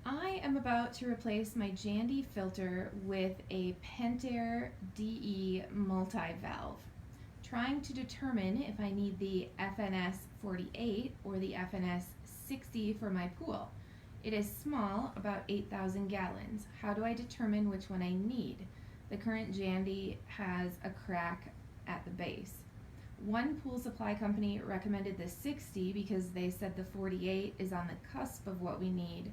I am about to replace my Jandy filter with a Pentair DE multi-valve, trying to determine if I need the FNS 48 or the FNS 60 for my pool. It is small, about 8,000 gallons. How do I determine which one I need? The current Jandy has a crack at the base. One pool supply company recommended the 60 because they said the 48 is on the cusp of what we need.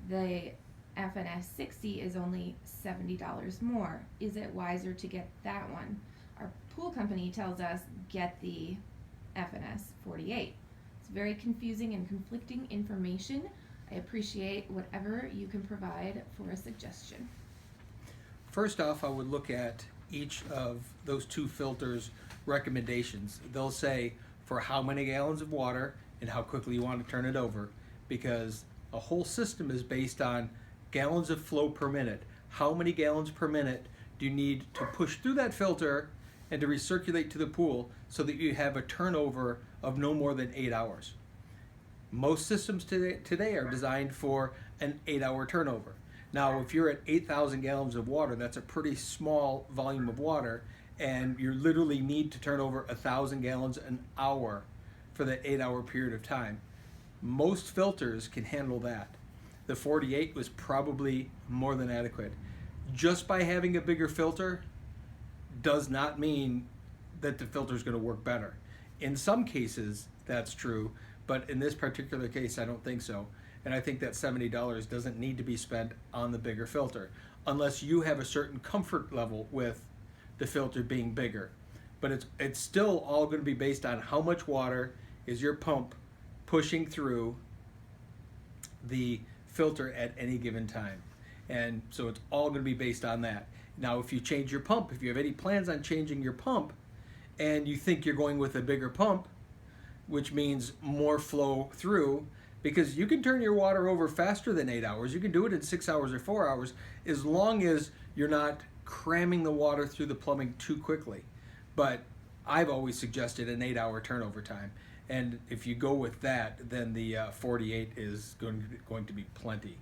The FNS 60 is only $70 more. Is it wiser to get that one? Our pool company tells us get the FNS 48. It's very confusing and conflicting information. I appreciate whatever you can provide for a suggestion. First off, I would look at each of those two filters' recommendations. They'll say for how many gallons of water and how quickly you want to turn it over, because a whole system is based on gallons of flow per minute. How many gallons per minute do you need to push through that filter and to recirculate to the pool so that you have a turnover of no more than 8 hours? Most systems today are designed for an 8-hour turnover. Now, if you're at 8,000 gallons of water, that's a pretty small volume of water, and you literally need to turn over 1,000 gallons an hour for the 8-hour period of time. Most filters can handle that. The 48 was probably more than adequate. Just by having a bigger filter does not mean that the filter is going to work better. In some cases, that's true, but in this particular case, I don't think so. And I think that $70 doesn't need to be spent on the bigger filter, unless you have a certain comfort level with the filter being bigger. But it's still all going to be based on how much water is your pump pushing through the filter at any given time. And so it's all going to be based on that. Now, if you change your pump, if you have any plans on changing your pump, and you think you're going with a bigger pump, which means more flow through, because you can turn your water over faster than 8 hours. You can do it in 6 hours or 4 hours, as long as you're not cramming the water through the plumbing too quickly. But I've always suggested an 8-hour turnover time. And if you go with that, then the 48 is going to be plenty.